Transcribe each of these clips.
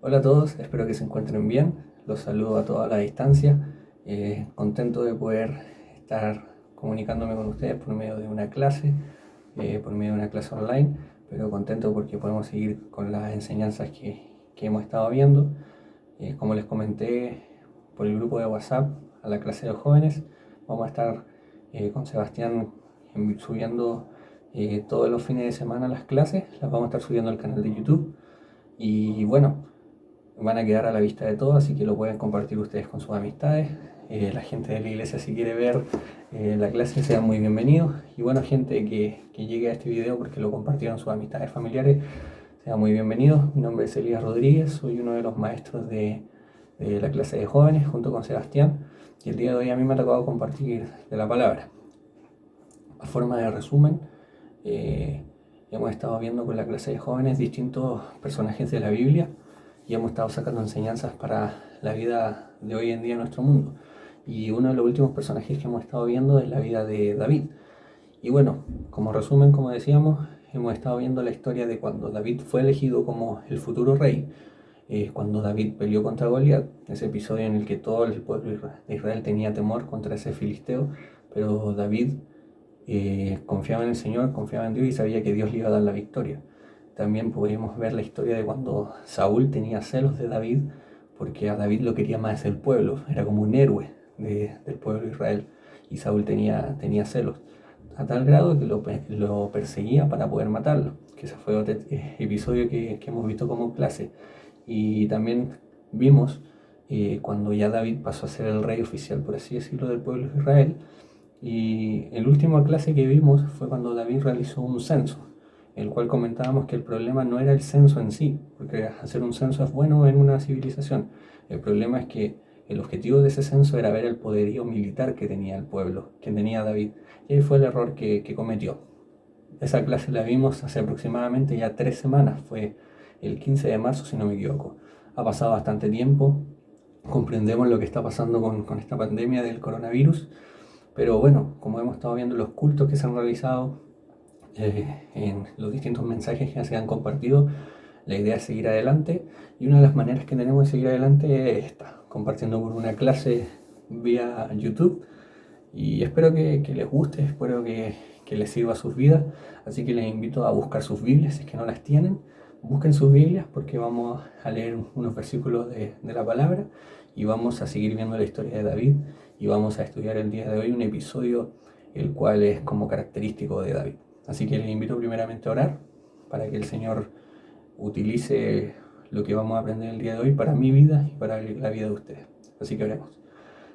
Hola a todos, espero que se encuentren bien. Los saludo a toda la distancia. Contento de poder estar comunicándome con ustedes por medio de una clase, por medio de una clase online, pero contento porque podemos seguir con las enseñanzas que hemos estado viendo. Como les comenté por el grupo de WhatsApp a la clase de los jóvenes, vamos a estar con Sebastián subiendo todos los fines de semana las clases, las vamos a estar subiendo al canal de YouTube. Y bueno, van a quedar a la vista de todos, así que lo pueden compartir ustedes con sus amistades. La gente de la iglesia, si quiere ver la clase, sean muy bienvenidos. Y bueno, gente que llegue a este video porque lo compartieron sus amistades familiares, sean muy bienvenidos. Mi nombre es Elías Rodríguez, soy uno de los maestros de la clase de jóvenes junto con Sebastián. Y el día de hoy a mí me ha tocado compartir de la palabra. A forma de resumen, hemos estado viendo con la clase de jóvenes distintos personajes de la Biblia y hemos estado sacando enseñanzas para la vida de hoy en día en nuestro mundo. Y uno de los últimos personajes que hemos estado viendo es la vida de David. Y bueno, como resumen, como decíamos, hemos estado viendo la historia de cuando David fue elegido como el futuro rey, cuando David peleó contra Goliat, ese episodio en el que todo el pueblo de Israel tenía temor contra ese filisteo, pero David confiaba en el Señor, confiaba en Dios y sabía que Dios le iba a dar la victoria. También pudimos ver la historia de cuando Saúl tenía celos de David, porque a David lo quería más el pueblo, era como un héroe del pueblo de Israel, y Saúl tenía celos, a tal grado que lo perseguía para poder matarlo, que ese fue otro episodio que hemos visto como clase. Y también vimos cuando ya David pasó a ser el rey oficial, por así decirlo, del pueblo de Israel. Y el último clase que vimos fue cuando David realizó un censo, el cual comentábamos que el problema no era el censo en sí, porque hacer un censo es bueno en una civilización. El problema es que el objetivo de ese censo era ver el poderío militar que tenía el pueblo, que tenía David. Y ahí fue el error que cometió. Esa clase la vimos hace aproximadamente ya 3 semanas, fue el 15 de marzo si no me equivoco. Ha pasado bastante tiempo, comprendemos lo que está pasando con esta pandemia del coronavirus, pero bueno, como hemos estado viendo los cultos que se han realizado, en los distintos mensajes que se han compartido, la idea es seguir adelante y una de las maneras que tenemos de seguir adelante es esta, compartiendo por una clase vía YouTube y espero que les guste, espero que les sirva a sus vidas, así que les invito a buscar sus Biblias si es que no las tienen, busquen sus Biblias porque vamos a leer unos versículos de la palabra y vamos a seguir viendo la historia de David y vamos a estudiar el día de hoy un episodio el cual es como característico de David. Así que les invito primeramente a orar para que el Señor utilice lo que vamos a aprender el día de hoy para mi vida y para la vida de ustedes. Así que oremos.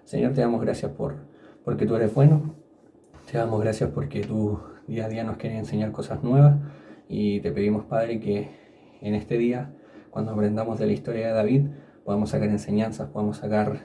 Señor, te damos gracias porque tú eres bueno. Te damos gracias porque tú día a día nos quieres enseñar cosas nuevas y te pedimos, Padre, que en este día, cuando aprendamos de la historia de David, podamos sacar enseñanzas, podamos sacar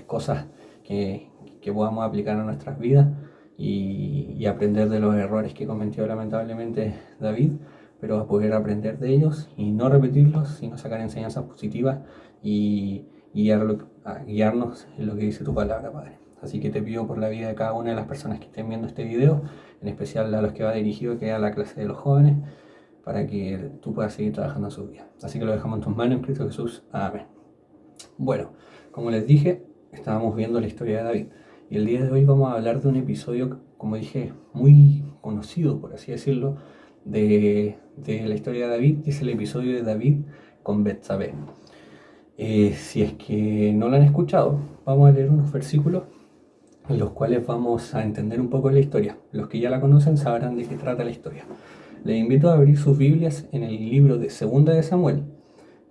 cosas que podamos aplicar a nuestras vidas y aprender de los errores que cometió lamentablemente David, pero a poder aprender de ellos y no repetirlos, sino sacar enseñanzas positivas y guiarnos en lo que dice tu palabra, Padre. Así que te pido por la vida de cada una de las personas que estén viendo este video, en especial a los que va dirigido, que es a la clase de los jóvenes, para que tú puedas seguir trabajando en su vida. Así que lo dejamos en tus manos, en Cristo Jesús. Amén. Bueno, como les dije, estábamos viendo la historia de David. Y el día de hoy vamos a hablar de un episodio, como dije, muy conocido, por así decirlo, de la historia de David, que es el episodio de David con Betsabé. Si es que no lo han escuchado, vamos a leer unos versículos en los cuales vamos a entender un poco la historia. Los que ya la conocen sabrán de qué trata la historia. Les invito a abrir sus Biblias en el libro de Segunda de Samuel,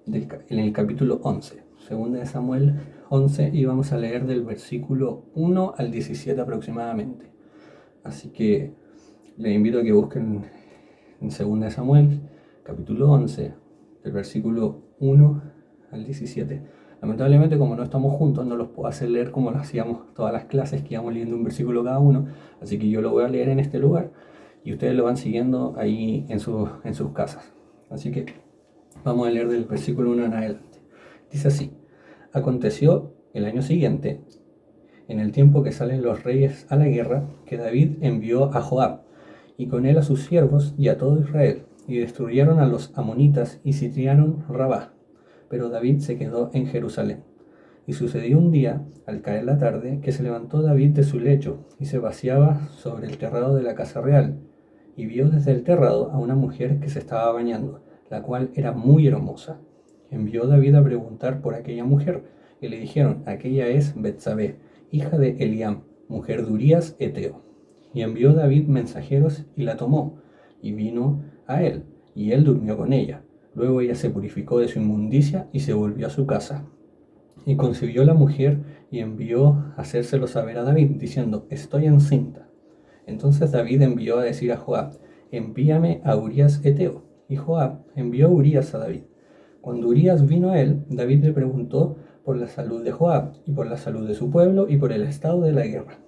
en el capítulo 11. Segunda de Samuel 11 y vamos a leer del versículo 1 al 17 aproximadamente. Así que les invito a que busquen en Segunda de Samuel, capítulo 11, del versículo 1 al 17. Lamentablemente, como no estamos juntos, no los puedo hacer leer como lo hacíamos todas las clases, que íbamos leyendo un versículo cada uno, así que yo lo voy a leer en este lugar y ustedes lo van siguiendo ahí en sus casas. Así que vamos a leer del versículo 1 en adelante. Dice así: aconteció el año siguiente, en el tiempo que salen los reyes a la guerra, que David envió a Joab, y con él a sus siervos y a todo Israel, y destruyeron a los amonitas y sitiaron Rabá. pero David se quedó en Jerusalén. Y sucedió un día, al caer la tarde, que se levantó David de su lecho y se paseaba sobre el terrado de la casa real, y vio desde el terrado a una mujer que se estaba bañando, la cual era muy hermosa. Envió David a preguntar por aquella mujer, y le dijeron: aquella es Betsabé, hija de Eliam, mujer de Urías Eteo. Y envió David mensajeros y la tomó, y vino a él, y él durmió con ella. Luego ella se purificó de su inmundicia y se volvió a su casa. Y concibió la mujer y envió a hacérselo saber a David, diciendo: estoy encinta. Entonces David envió a decir a Joab: envíame a Urías Eteo. Y Joab envió a Urías a David. Cuando Urías vino a él, David le preguntó por la salud de Joab, y por la salud de su pueblo, y por el estado de la guerra.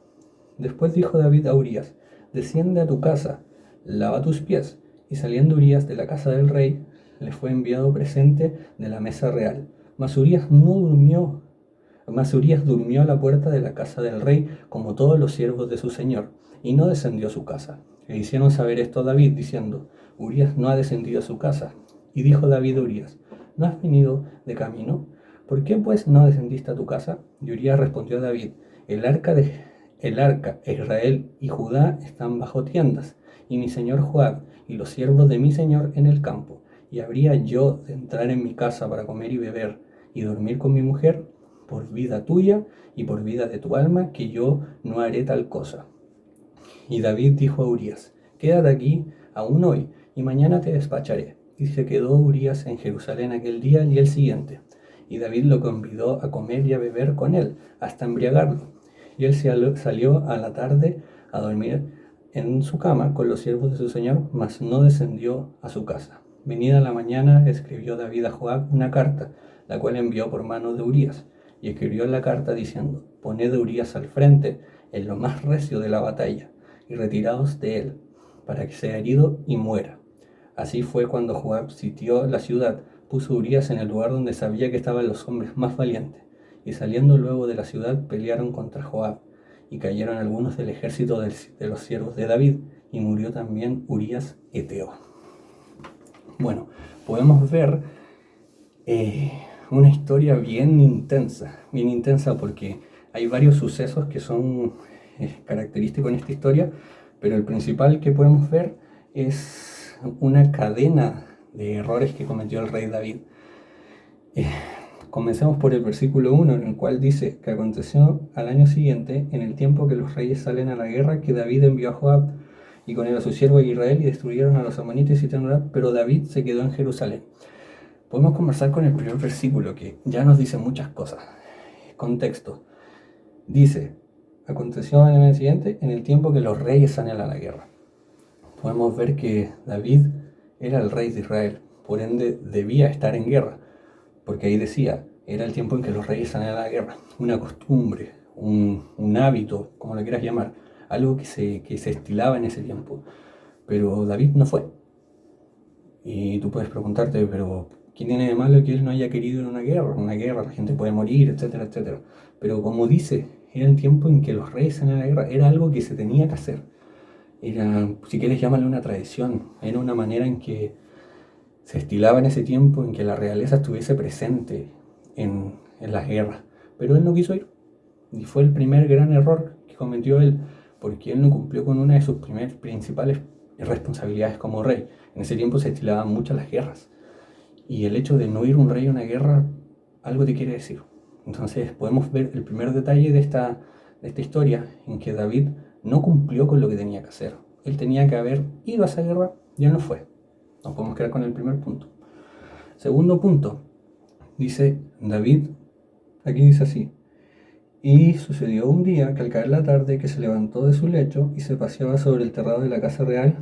Después dijo David a Urías: desciende a tu casa, lava tus pies. Y saliendo Urías de la casa del rey, le fue enviado presente de la mesa real. Mas Urías durmió a la puerta de la casa del rey, como todos los siervos de su señor, y no descendió a su casa. Le hicieron saber esto a David, diciendo: Urías no ha descendido a su casa. Y dijo David a Urías: ¿no has venido de camino? ¿Por qué pues no descendiste a tu casa? Y Urías respondió a David: el arca, Israel y Judá están bajo tiendas, y mi señor Joab y los siervos de mi señor en el campo. ¿Y habría yo de entrar en mi casa para comer y beber y dormir con mi mujer? Por vida tuya y por vida de tu alma, que yo no haré tal cosa. Y David dijo a Urías: quédate aquí aún hoy, y mañana te despacharé. Y se quedó Urías en Jerusalén aquel día y el siguiente. Y David lo convidó a comer y a beber con él, hasta embriagarlo. Y él salió a la tarde a dormir en su cama con los siervos de su señor, mas no descendió a su casa. Venida la mañana, escribió David a Joab una carta, la cual envió por mano de Urías. Y escribió en la carta diciendo: poned a Urías al frente, en lo más recio de la batalla, y retiraos de él, para que sea herido y muera. Así fue cuando Joab sitió la ciudad, puso a Urías en el lugar donde sabía que estaban los hombres más valientes, y saliendo luego de la ciudad pelearon contra Joab, y cayeron algunos del ejército de los siervos de David, y murió también Urías Eteo. Bueno, podemos ver una historia bien intensa porque hay varios sucesos que son característicos en esta historia, pero el principal que podemos ver es una cadena de errores que cometió el rey David. Comencemos por el versículo 1, en el cual dice que aconteció al año siguiente, en el tiempo que los reyes salen a la guerra, que David envió a Joab y con él a su siervo Israel, y destruyeron a los amonitas y Tenorat, pero David se quedó en Jerusalén. Podemos conversar con el primer versículo, que ya nos dice muchas cosas. Contexto. Dice: aconteció en el siguiente, en el tiempo que los reyes salen a la guerra. Podemos ver que David era el rey de Israel, por ende debía estar en guerra, porque ahí decía, era el tiempo en que los reyes salen a la guerra. Una costumbre, un hábito, como lo quieras llamar, algo que se estilaba en ese tiempo. Pero David no fue. Y tú puedes preguntarte, pero ¿qué tiene de malo que él no haya querido ir a una guerra? Una guerra, la gente puede morir, etcétera, etcétera. Pero como dice, era el tiempo en que los reyes salen a la guerra, era algo que se tenía que hacer. Era, si quieres llamarle una tradición, era una manera en que se estilaba en ese tiempo, en que la realeza estuviese presente en las guerras. Pero él no quiso ir. Y fue el primer gran error que cometió él, porque él no cumplió con una de sus principales responsabilidades como rey. En ese tiempo se estilaban muchas las guerras. Y el hecho de no ir un rey a una guerra, algo te quiere decir. Entonces podemos ver el primer detalle de esta historia, en que David no cumplió con lo que tenía que hacer. Él tenía que haber ido a esa guerra y él no fue. Nos podemos quedar con el primer punto. Segundo punto, dice David, aquí dice así: y sucedió un día que al caer la tarde, que se levantó de su lecho y se paseaba sobre el terrado de la casa real.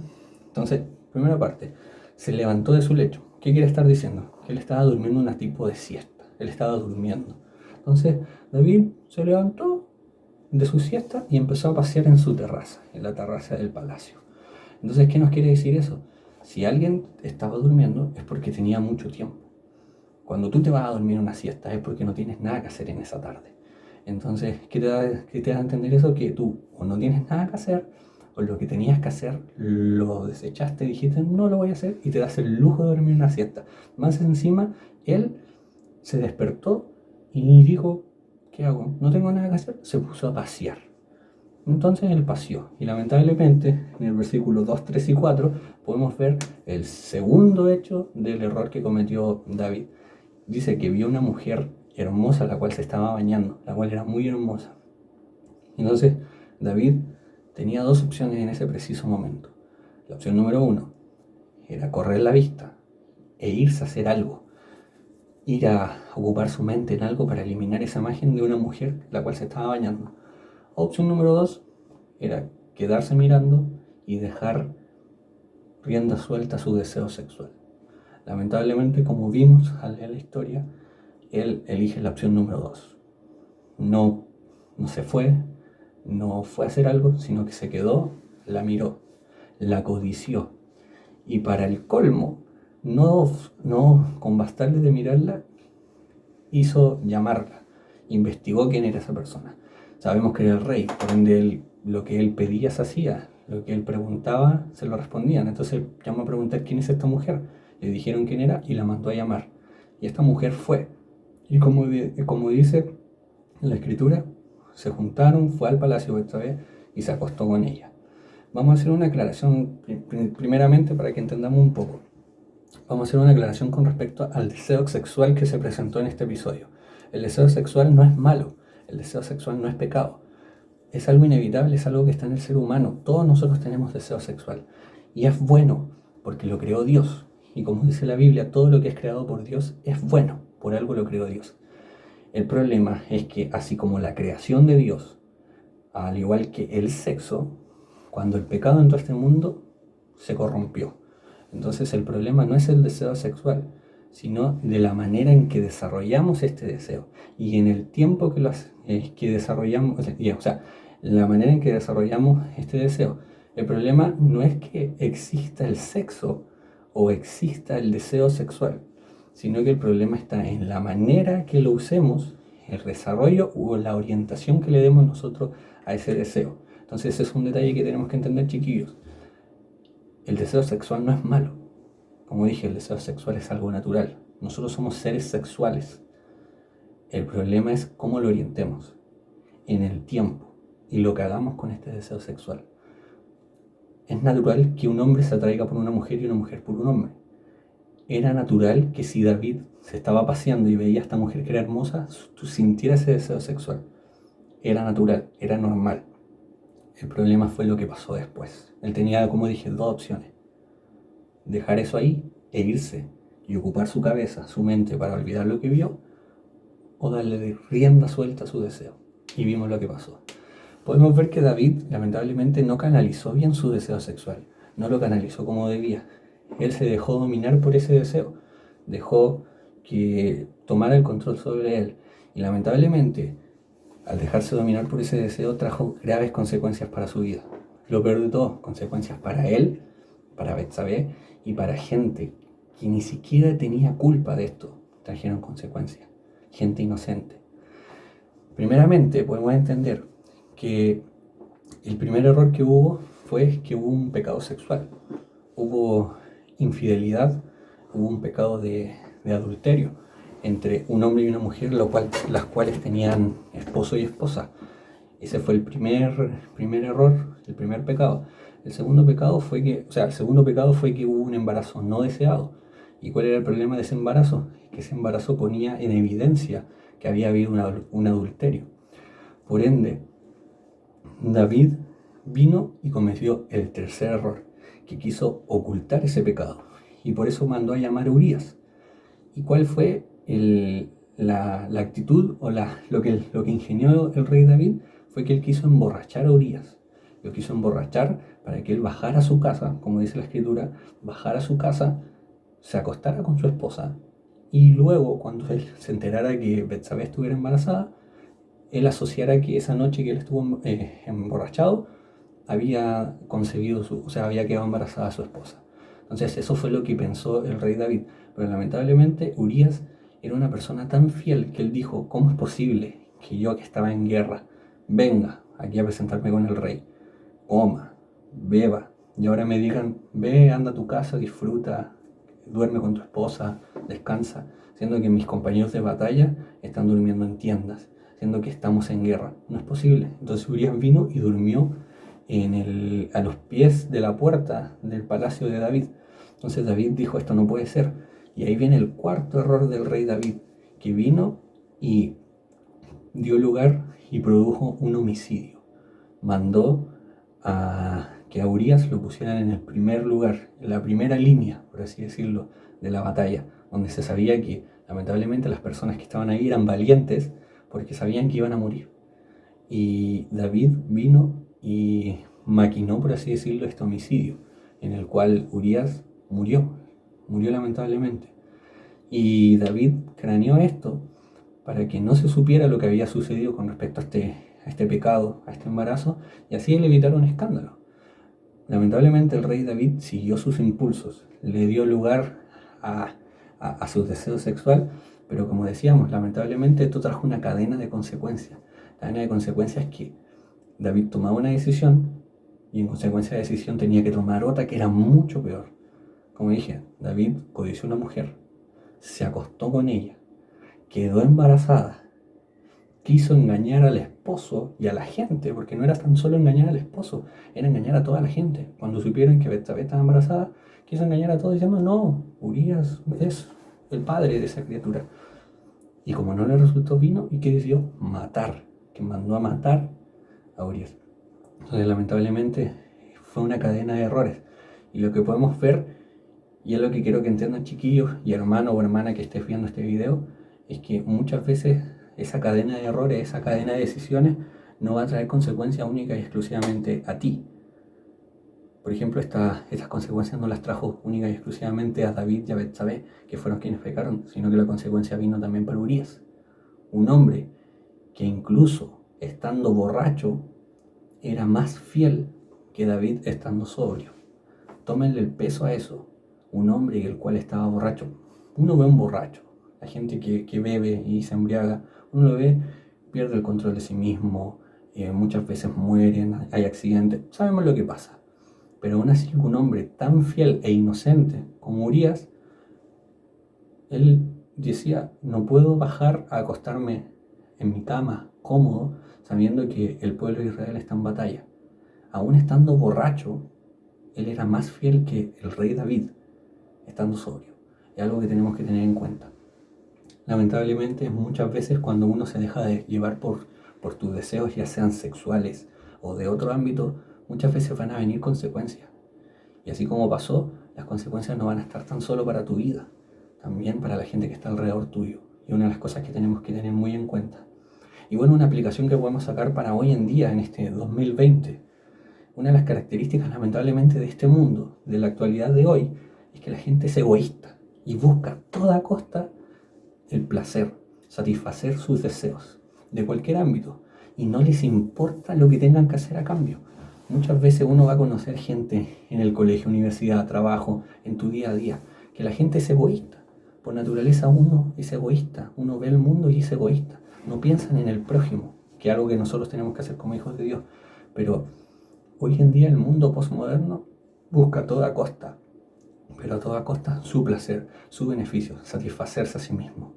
Entonces, primera parte, se levantó de su lecho. ¿Qué quiere estar diciendo? Que él estaba durmiendo un tipo de siesta. Él estaba durmiendo. Entonces, David se levantó de su siesta y empezó a pasear en su terraza, en la terraza del palacio. Entonces, ¿qué nos quiere decir eso? Si alguien estaba durmiendo es porque tenía mucho tiempo. Cuando tú te vas a dormir una siesta es porque no tienes nada que hacer en esa tarde. Entonces, ¿qué te da a entender eso? Que tú o no tienes nada que hacer, o lo que tenías que hacer lo desechaste, dijiste no lo voy a hacer, y te das el lujo de dormir una siesta. Más encima, él se despertó y dijo, ¿qué hago? No tengo nada que hacer. Se puso a pasear. Entonces él paseó. Y lamentablemente, en el versículo 2, 3 y 4, podemos ver el segundo hecho del error que cometió David. Dice que vio una mujer hermosa, la cual se estaba bañando, la cual era muy hermosa. Entonces, David tenía dos opciones en ese preciso momento. La opción número 1 era correr la vista e irse a hacer algo, ir a ocupar su mente en algo para eliminar esa imagen de una mujer la cual se estaba bañando. Opción número 2 era quedarse mirando y dejar rienda suelta a su deseo sexual. Lamentablemente, como vimos al leer la historia, él elige la opción número 2. No, no se fue, no fue a hacer algo, sino que se quedó, la miró, la codició. Y para el colmo, no con bastarle de mirarla, hizo llamarla, investigó quién era esa persona. Sabemos que era el rey, por ende lo que él pedía se hacía, lo que él preguntaba se lo respondían. Entonces él llamó a preguntar quién es esta mujer, le dijeron quién era y la mandó a llamar. Y esta mujer fue. Y como dice la escritura, se juntaron, fue al palacio esta vez y se acostó con ella. Vamos a hacer una aclaración primeramente para que entendamos un poco. Vamos a hacer una aclaración con respecto al deseo sexual que se presentó en este episodio. El deseo sexual no es malo, el deseo sexual no es pecado. Es algo inevitable, es algo que está en el ser humano. Todos nosotros tenemos deseo sexual. Y es bueno, porque lo creó Dios. Y como dice la Biblia, todo lo que es creado por Dios es bueno, por algo lo creó Dios. El problema es que así como la creación de Dios, al igual que el sexo, cuando el pecado entró a este mundo, se corrompió. Entonces el problema no es el deseo sexual, sino de la manera en que desarrollamos este deseo y en el tiempo que desarrollamos, o sea, la manera en que desarrollamos este deseo. El problema no es que exista el sexo o exista el deseo sexual, sino que el problema está en la manera que lo usemos, el desarrollo o la orientación que le demos nosotros a ese deseo. Entonces ese es un detalle que tenemos que entender, chiquillos. El deseo sexual no es malo. Como dije, el deseo sexual es algo natural. Nosotros somos seres sexuales. El problema es cómo lo orientemos en el tiempo y lo que hagamos con este deseo sexual. Es natural que un hombre se atraiga por una mujer y una mujer por un hombre. Era natural que si David se estaba paseando y veía a esta mujer que era hermosa, tú sintieras ese deseo sexual. Era natural, era normal. El problema fue lo que pasó después. Él tenía, como dije, dos opciones. Dejar eso ahí e irse y ocupar su cabeza, su mente para olvidar lo que vio, o darle rienda suelta a su deseo. Y vimos lo que pasó. Podemos ver que David lamentablemente no canalizó bien su deseo sexual, no lo canalizó como debía. Él se dejó dominar por ese deseo, dejó que tomara el control sobre él y lamentablemente al dejarse dominar por ese deseo trajo graves consecuencias para su vida. Lo peor de todo, consecuencias para él, para Betsabé y para gente que ni siquiera tenía culpa de esto, trajeron consecuencias, gente inocente. Primeramente podemos entender que el primer error que hubo fue que hubo un pecado sexual, hubo infidelidad, hubo un pecado de adulterio entre un hombre y una mujer, las cuales tenían esposo y esposa. Ese fue el primer error, el primer pecado. El segundo pecado fue que hubo un embarazo no deseado. ¿Y cuál era el problema de ese embarazo? Que ese embarazo ponía en evidencia que había habido un adulterio. Por ende, David vino y cometió el tercer error, que quiso ocultar ese pecado. Y por eso mandó a llamar a Urías. ¿Y cuál fue la actitud o lo que ingenió el rey David? Fue que él quiso emborrachar a Urías. Lo quiso emborrachar para que él bajara a su casa, como dice la escritura, bajara a su casa, se acostara con su esposa y luego, cuando él se enterara que Betsabé estuviera embarazada, él asociara que esa noche que él estuvo emborrachado, había había quedado embarazada su esposa. Entonces eso fue lo que pensó el rey David. Pero lamentablemente Urías era una persona tan fiel que él dijo, ¿cómo es posible que yo que estaba en guerra venga aquí a presentarme con el rey, coma, beba y ahora me digan, ve, anda a tu casa, disfruta, duerme con tu esposa, descansa? siendo que mis compañeros de batalla están durmiendo en tiendas, siendo que estamos en guerra. No es posible. Entonces Urías vino y durmió a los pies de la puerta del palacio de David. Entonces David dijo, esto no puede ser. Y ahí viene el cuarto error del rey David, que vino y dio lugar y produjo un homicidio. Mandó a que a Urías lo pusieran en el primer lugar, en la primera línea, por así decirlo, de la batalla, donde se sabía que lamentablemente las personas que estaban ahí eran valientes porque sabían que iban a morir. Y David vino y maquinó, por así decirlo, este homicidio, en el cual Urías murió lamentablemente. Y David craneó esto para que no se supiera lo que había sucedido con respecto a este pecado, a este embarazo, y así él evitar un escándalo. Lamentablemente el rey David siguió sus impulsos, le dio lugar a su deseo sexual, pero como decíamos, lamentablemente esto trajo una cadena de consecuencias. La cadena de consecuencias es que David tomaba una decisión y en consecuencia de la decisión tenía que tomar otra que era mucho peor. Como dije, David codició a una mujer, se acostó con ella, quedó embarazada, quiso engañar al esposo y a la gente, porque no era tan solo engañar al esposo, era engañar a toda la gente. Cuando supieron que Betsabé estaba embarazada, quiso engañar a todos diciendo, no, Urías es el padre de esa criatura. Y como no le resultó, vino y que decidió matar, que mandó a matar a Urías. Entonces lamentablemente fue una cadena de errores. Y lo que podemos ver, y es lo que quiero que entiendan chiquillos y hermano o hermana que estés viendo este video, es que muchas veces esa cadena de errores, esa cadena de decisiones no va a traer consecuencias únicas y exclusivamente a ti. Por ejemplo, estas consecuencias no las trajo únicas y exclusivamente a David y a Betsabé, que fueron quienes pecaron, sino que la consecuencia vino también para Urías, un hombre que incluso estando borracho era más fiel que David estando sobrio. Tómenle el peso a eso. Un hombre el cual estaba borracho. Uno ve un borracho, la gente que bebe y se embriaga, uno lo ve, pierde el control de sí mismo, muchas veces mueren, hay accidentes, sabemos lo que pasa. Pero aún así un hombre tan fiel e inocente como Urías, él decía, no puedo bajar a acostarme en mi cama cómodo sabiendo que el pueblo de Israel está en batalla. Aún estando borracho, él era más fiel que el rey David, estando sobrio. Es algo que tenemos que tener en cuenta. Lamentablemente, muchas veces cuando uno se deja de llevar por tus deseos, ya sean sexuales o de otro ámbito, muchas veces van a venir consecuencias. Y así como pasó, las consecuencias no van a estar tan solo para tu vida, también para la gente que está alrededor tuyo. Y una de las cosas que tenemos que tener muy en cuenta. Y bueno, una aplicación que podemos sacar para hoy en día, en este 2020, una de las características lamentablemente de este mundo, de la actualidad de hoy, es que la gente es egoísta y busca a toda costa el placer, satisfacer sus deseos, de cualquier ámbito, y no les importa lo que tengan que hacer a cambio. Muchas veces uno va a conocer gente en el colegio, universidad, trabajo, en tu día a día, que la gente es egoísta. Por naturaleza uno es egoísta, uno ve el mundo y es egoísta. No piensan en el prójimo, que es algo que nosotros tenemos que hacer como hijos de Dios. Pero hoy en día el mundo postmoderno busca a toda costa, pero a toda costa su placer, su beneficio, satisfacerse a sí mismo.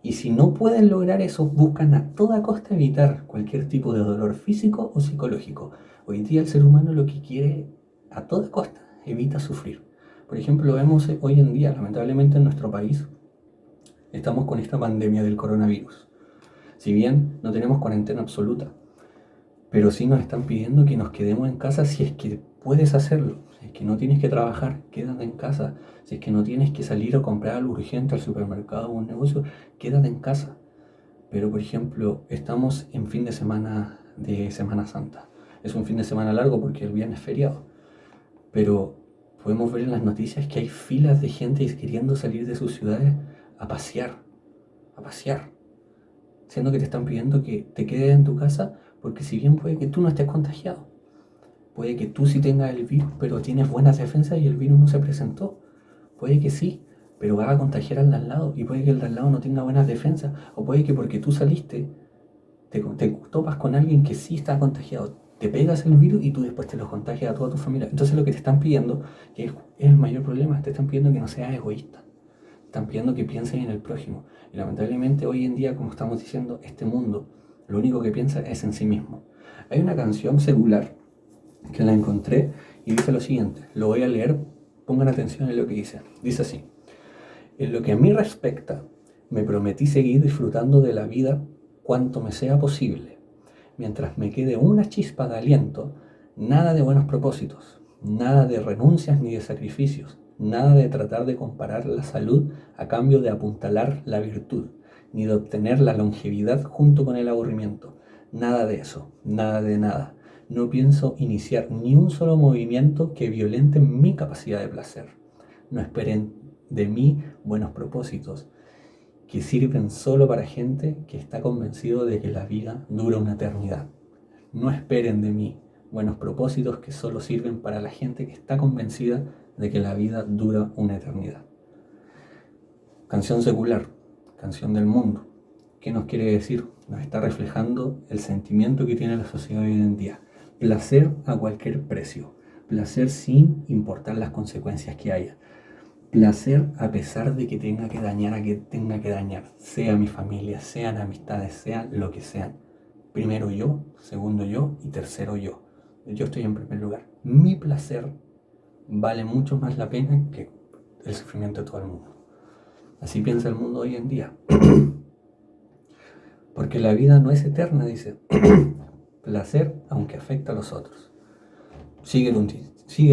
Y si no pueden lograr eso, buscan a toda costa evitar cualquier tipo de dolor físico o psicológico. Hoy día el ser humano lo que quiere a toda costa evita sufrir. Por ejemplo, lo vemos hoy en día, lamentablemente en nuestro país, estamos con esta pandemia del coronavirus. Si bien no tenemos cuarentena absoluta, pero sí nos están pidiendo que nos quedemos en casa si es que puedes hacerlo. Si es que no tienes que trabajar, quédate en casa. Si es que no tienes que salir a comprar algo urgente al supermercado o un negocio, quédate en casa. Pero por ejemplo, estamos en fin de semana de Semana Santa. Es un fin de semana largo porque el viernes es feriado. Pero podemos ver en las noticias que hay filas de gente queriendo salir de sus ciudades a pasear. A pasear. Siendo que te están pidiendo que te quedes en tu casa, porque si bien puede que tú no estés contagiado, puede que tú sí tengas el virus, pero tienes buenas defensas y el virus no se presentó. Puede que sí, pero vas a contagiar al de al lado, y puede que el de al lado no tenga buenas defensas, o puede que porque tú saliste, te topas con alguien que sí está contagiado, te pegas el virus y tú después te lo contagias a toda tu familia. Entonces lo que te están pidiendo, que es el mayor problema, te están pidiendo que no seas egoísta. están pidiendo que piensen en el prójimo. Y lamentablemente hoy en día, como estamos diciendo, este mundo lo único que piensa es en sí mismo. Hay una canción secular que la encontré y dice lo siguiente, lo voy a leer, pongan atención en lo que dice. Dice así: en lo que a mí respecta, me prometí seguir disfrutando de la vida cuanto me sea posible. Mientras me quede una chispa de aliento, nada de buenos propósitos, nada de renuncias ni de sacrificios, nada de tratar de comparar la salud a cambio de apuntalar la virtud, ni de obtener la longevidad junto con el aburrimiento. Nada de eso, nada de nada. No pienso iniciar ni un solo movimiento que violente mi capacidad de placer. No esperen de mí buenos propósitos que sirven solo para gente que está convencido de que la vida dura una eternidad. No esperen de mí buenos propósitos que solo sirven para la gente que está convencida de que la vida dura una eternidad. Canción secular, canción del mundo. ¿Qué nos quiere decir? Nos está reflejando el sentimiento que tiene la sociedad hoy en día. Placer a cualquier precio. Placer sin importar las consecuencias que haya. Placer a pesar de que tenga que dañar a quien tenga que dañar. Sea mi familia, sean amistades, sean lo que sean. Primero yo, segundo yo y tercero yo. Yo estoy en primer lugar. Mi placer vale mucho más la pena que el sufrimiento de todo el mundo. Así piensa el mundo hoy en día. Porque la vida no es eterna, dice. Placer aunque afecta a los otros. Sigue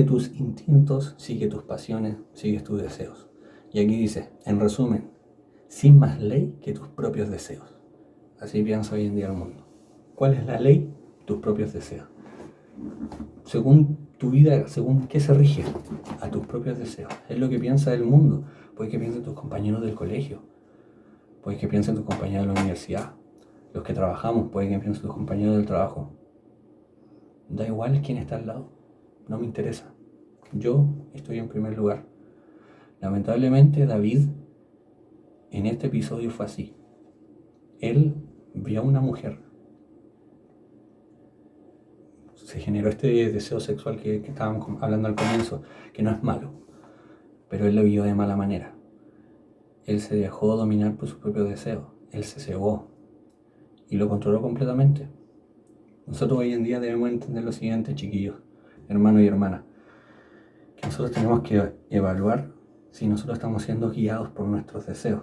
tus instintos, sigue tus pasiones, sigue tus deseos. Y aquí dice, en resumen, sin más ley que tus propios deseos. Así piensa hoy en día el mundo. ¿Cuál es la ley? Tus propios deseos. Según tu vida, según qué se rige, a tus propios deseos. Es lo que piensa el mundo. Puede que piensen tus compañeros del colegio, puede que piensen tus compañeros de la universidad, los que trabajamos, puede que piensen tus compañeros del trabajo. Da igual quién está al lado, no me interesa. Yo estoy en primer lugar. Lamentablemente David en este episodio fue así. Él vio a una mujer. Se generó este deseo sexual que estábamos hablando al comienzo, que no es malo, pero él lo vio de mala manera. Él se dejó dominar por sus propios deseos. Él se cegó y lo controló completamente. Nosotros hoy en día debemos entender lo siguiente, chiquillos, hermanos y hermanas, que nosotros tenemos que evaluar si nosotros estamos siendo guiados por nuestros deseos,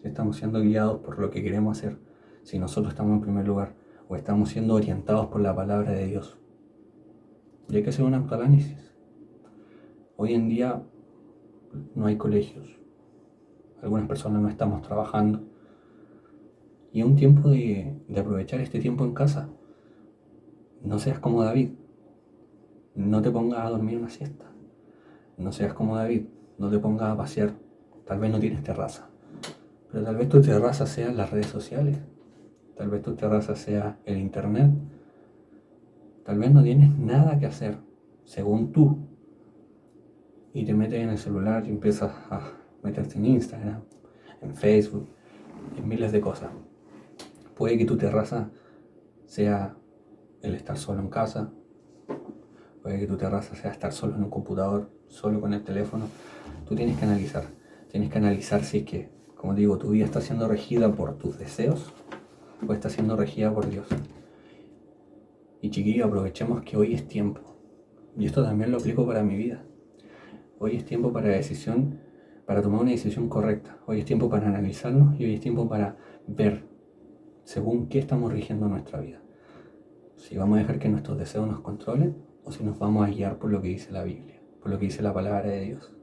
si estamos siendo guiados por lo que queremos hacer, si nosotros estamos en primer lugar o estamos siendo orientados por la palabra de Dios. Y hay que hacer un autoanálisis. Hoy en día no hay colegios, algunas personas no estamos trabajando y es un tiempo de aprovechar este tiempo en casa. No seas como David, no te pongas a dormir una siesta. No seas como David, no te pongas a pasear. Tal vez no tienes terraza, pero tal vez tu terraza sea las redes sociales, tal vez tu terraza sea el internet, tal vez no tienes nada que hacer, según tú, y te metes en el celular y empiezas a meterte en Instagram, en Facebook, en miles de cosas. Puede que tu terraza sea el estar solo en casa, puede que tu terraza sea estar solo en un computador, solo con el teléfono. Tú tienes que analizar si es que, como digo, tu vida está siendo regida por tus deseos o está siendo regida por Dios. Y chiquillos, aprovechemos que hoy es tiempo, y esto también lo aplico para mi vida. Hoy es tiempo para tomar una decisión correcta. Hoy es tiempo para analizarnos y hoy es tiempo para ver según qué estamos rigiendo nuestra vida. Si vamos a dejar que nuestros deseos nos controlen o si nos vamos a guiar por lo que dice la Biblia, por lo que dice la palabra de Dios.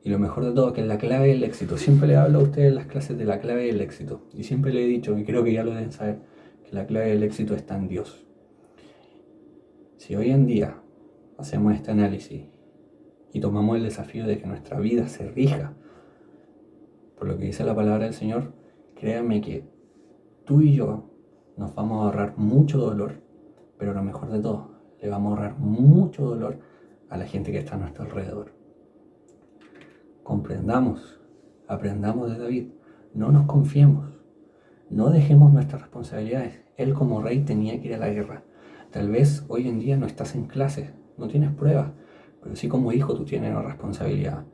Y lo mejor de todo es que es la clave del éxito. Siempre le hablo a ustedes en las clases de la clave del éxito. Y siempre le he dicho, y creo que ya lo deben saber, que la clave del éxito está en Dios. Si hoy en día hacemos este análisis y tomamos el desafío de que nuestra vida se rija por lo que dice la palabra del Señor, créanme que tú y yo nos vamos a ahorrar mucho dolor, pero lo mejor de todo, le vamos a ahorrar mucho dolor a la gente que está a nuestro alrededor. Comprendamos, aprendamos de David, no nos confiemos, no dejemos nuestras responsabilidades. Él como rey tenía que ir a la guerra. Tal vez hoy en día no estás en clase, no tienes pruebas, pero sí como hijo tú tienes una responsabilidad,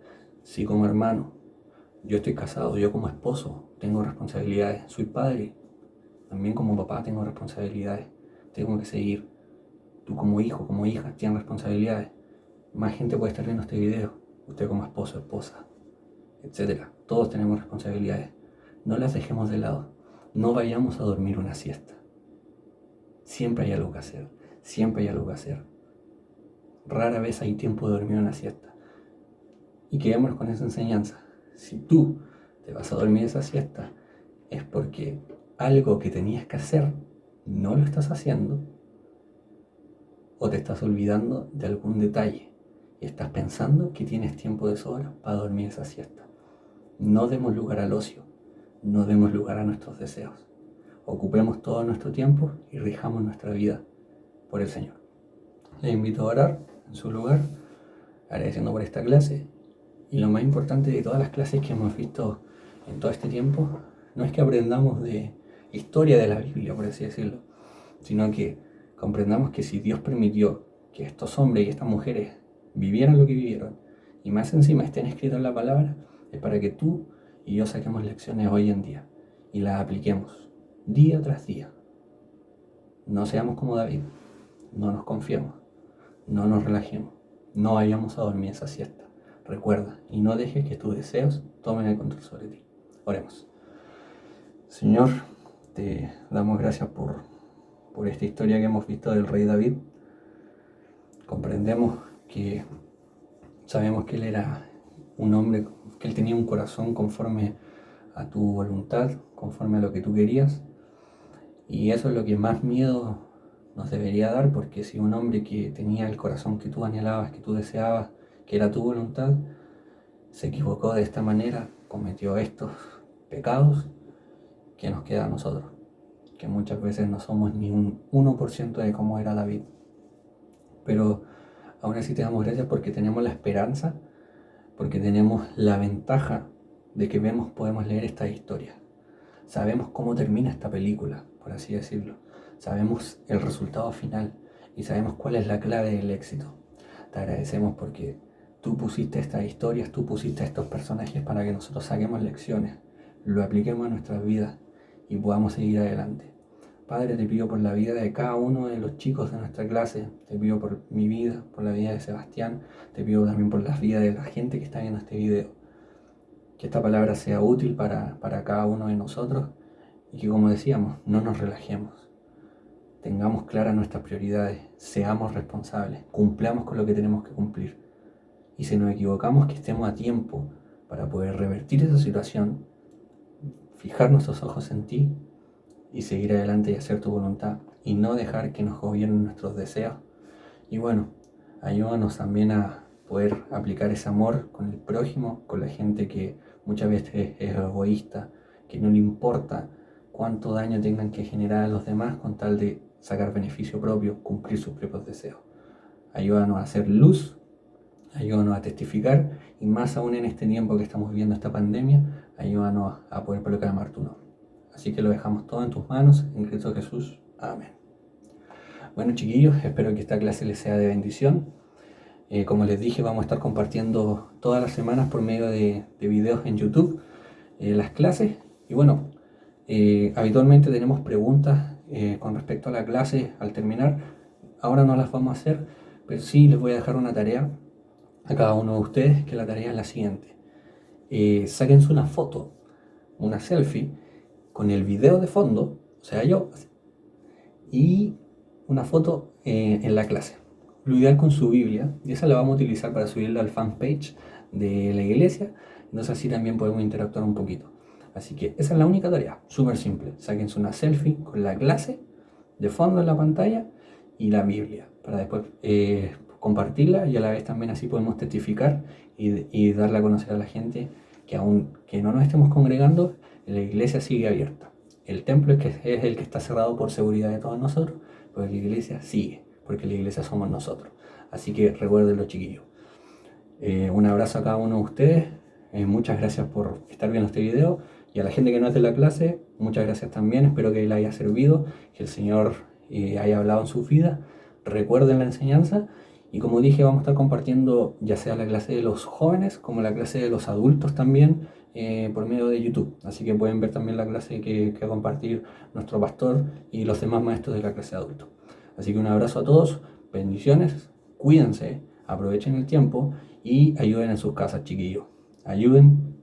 sí como hermano, Yo estoy casado, yo como esposo tengo responsabilidades, soy padre, también como papá tengo responsabilidades, tengo que seguir. Tú como hijo, como hija, tienes responsabilidades. Más gente puede estar viendo este video, usted como esposo, esposa, etcétera. Todos tenemos responsabilidades. No las dejemos de lado. No vayamos a dormir una siesta. Siempre hay algo que hacer. Siempre hay algo que hacer. Rara vez hay tiempo de dormir una siesta. Y quedémonos con esa enseñanza. Si tú te vas a dormir esa siesta, es porque algo que tenías que hacer no lo estás haciendo, o te estás olvidando de algún detalle y estás pensando que tienes tiempo de sobra para dormir esa siesta. No demos lugar al ocio, no demos lugar a nuestros deseos. Ocupemos todo nuestro tiempo y rijamos nuestra vida por el Señor. Les invito a orar en su lugar, agradeciendo por esta clase. Y lo más importante de todas las clases que hemos visto en todo este tiempo, no es que aprendamos de historia de la Biblia, por así decirlo, sino que comprendamos que si Dios permitió que estos hombres y estas mujeres vivieran lo que vivieron, y más encima estén escritos en la palabra, es para que tú y yo saquemos lecciones hoy en día y las apliquemos día tras día. No seamos como David, no nos confiemos, no nos relajemos, no vayamos a dormir esa siesta. Recuerda, y no dejes que tus deseos tomen el control sobre ti. Oremos. Señor, te damos gracias por esta historia que hemos visto del rey David. Comprendemos que sabemos que él era un hombre, que él tenía un corazón conforme a tu voluntad, conforme a lo que tú querías. Y eso es lo que más miedo nos debería dar, porque si un hombre que tenía el corazón que tú anhelabas, que tú deseabas, que era tu voluntad, se equivocó de esta manera, cometió estos pecados, ¿qué nos queda a nosotros? Que muchas veces no somos ni un 1% de cómo era David. Pero aún así te damos gracias porque tenemos la esperanza, porque tenemos la ventaja de que podemos leer esta historia. Sabemos cómo termina esta película, por así decirlo. Sabemos el resultado final y sabemos cuál es la clave del éxito. Te agradecemos porque tú pusiste estas historias, tú pusiste a estos personajes para que nosotros saquemos lecciones, lo apliquemos a nuestras vidas y podamos seguir adelante. Padre, te pido por la vida de cada uno de los chicos de nuestra clase, te pido por mi vida, por la vida de Sebastián, te pido también por la vida de la gente que está viendo este video. Que esta palabra sea útil para cada uno de nosotros y que, como decíamos, no nos relajemos. Tengamos claras nuestras prioridades, seamos responsables, cumplamos con lo que tenemos que cumplir. Y si nos equivocamos, que estemos a tiempo para poder revertir esa situación, fijar nuestros ojos en ti y seguir adelante y hacer tu voluntad y no dejar que nos gobiernen nuestros deseos. Y bueno, ayúdanos también a poder aplicar ese amor con el prójimo, con la gente que muchas veces es egoísta, que no le importa cuánto daño tengan que generar a los demás con tal de sacar beneficio propio, cumplir sus propios deseos. Ayúdanos a hacer luz, ayúdanos a testificar y más aún en este tiempo que estamos viviendo esta pandemia, ayúdanos a poder proclamar tu nombre. Así que lo dejamos todo en tus manos, en Cristo Jesús. Amén. Bueno, chiquillos, espero que esta clase les sea de bendición. Como les dije, vamos a estar compartiendo todas las semanas por medio de videos en YouTube las clases. Y bueno, habitualmente tenemos preguntas con respecto a la clase al terminar. Ahora no las vamos a hacer, pero sí les voy a dejar una tarea a cada uno de ustedes, que la tarea es la siguiente. Sáquense una foto, una selfie, con el video de fondo, o sea yo, y una foto en la clase. Lo ideal con su Biblia, y esa la vamos a utilizar para subirla al fanpage de la iglesia, entonces así también podemos interactuar un poquito. Así que esa es la única tarea, súper simple. Sáquense una selfie con la clase de fondo en la pantalla y la Biblia, para después compartirla y a la vez también así podemos testificar y darle a conocer a la gente que aun que no nos estemos congregando, la iglesia sigue abierta. El templo es el que está cerrado por seguridad de todos nosotros, pero la iglesia sigue, porque la iglesia somos nosotros. Así que recuerden los chiquillos. Un abrazo a cada uno de ustedes. Muchas gracias por estar viendo este video. Y a la gente que no es de la clase, muchas gracias también. Espero que les haya servido, que el Señor haya hablado en sus vidas. Recuerden la enseñanza. Y como dije, vamos a estar compartiendo ya sea la clase de los jóvenes como la clase de los adultos también por medio de YouTube. Así que pueden ver también la clase que va a compartir nuestro pastor y los demás maestros de la clase de adultos. Así que un abrazo a todos, bendiciones, cuídense, aprovechen el tiempo y ayuden en sus casas, chiquillos. Ayuden.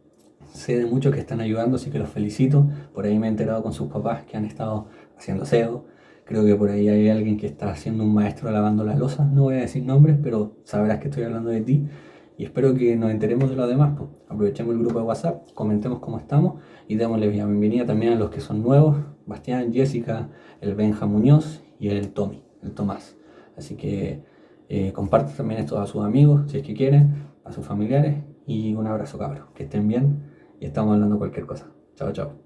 Sé de muchos que están ayudando, así que los felicito. Por ahí me he enterado con sus papás que han estado haciendo SEO. Creo que por ahí hay alguien que está haciendo un maestro lavando la loza. No voy a decir nombres, pero sabrás que estoy hablando de ti. Y espero que nos enteremos de los demás, pues. Aprovechemos el grupo de WhatsApp, comentemos cómo estamos y démosle la bienvenida también a los que son nuevos. Bastián, Jessica, el Benja Muñoz y el Tommy, el Tomás. Así que comparte también esto a sus amigos, si es que quieren, a sus familiares. Y un abrazo, cabros. Que estén bien y estamos hablando cualquier cosa. Chao, chao.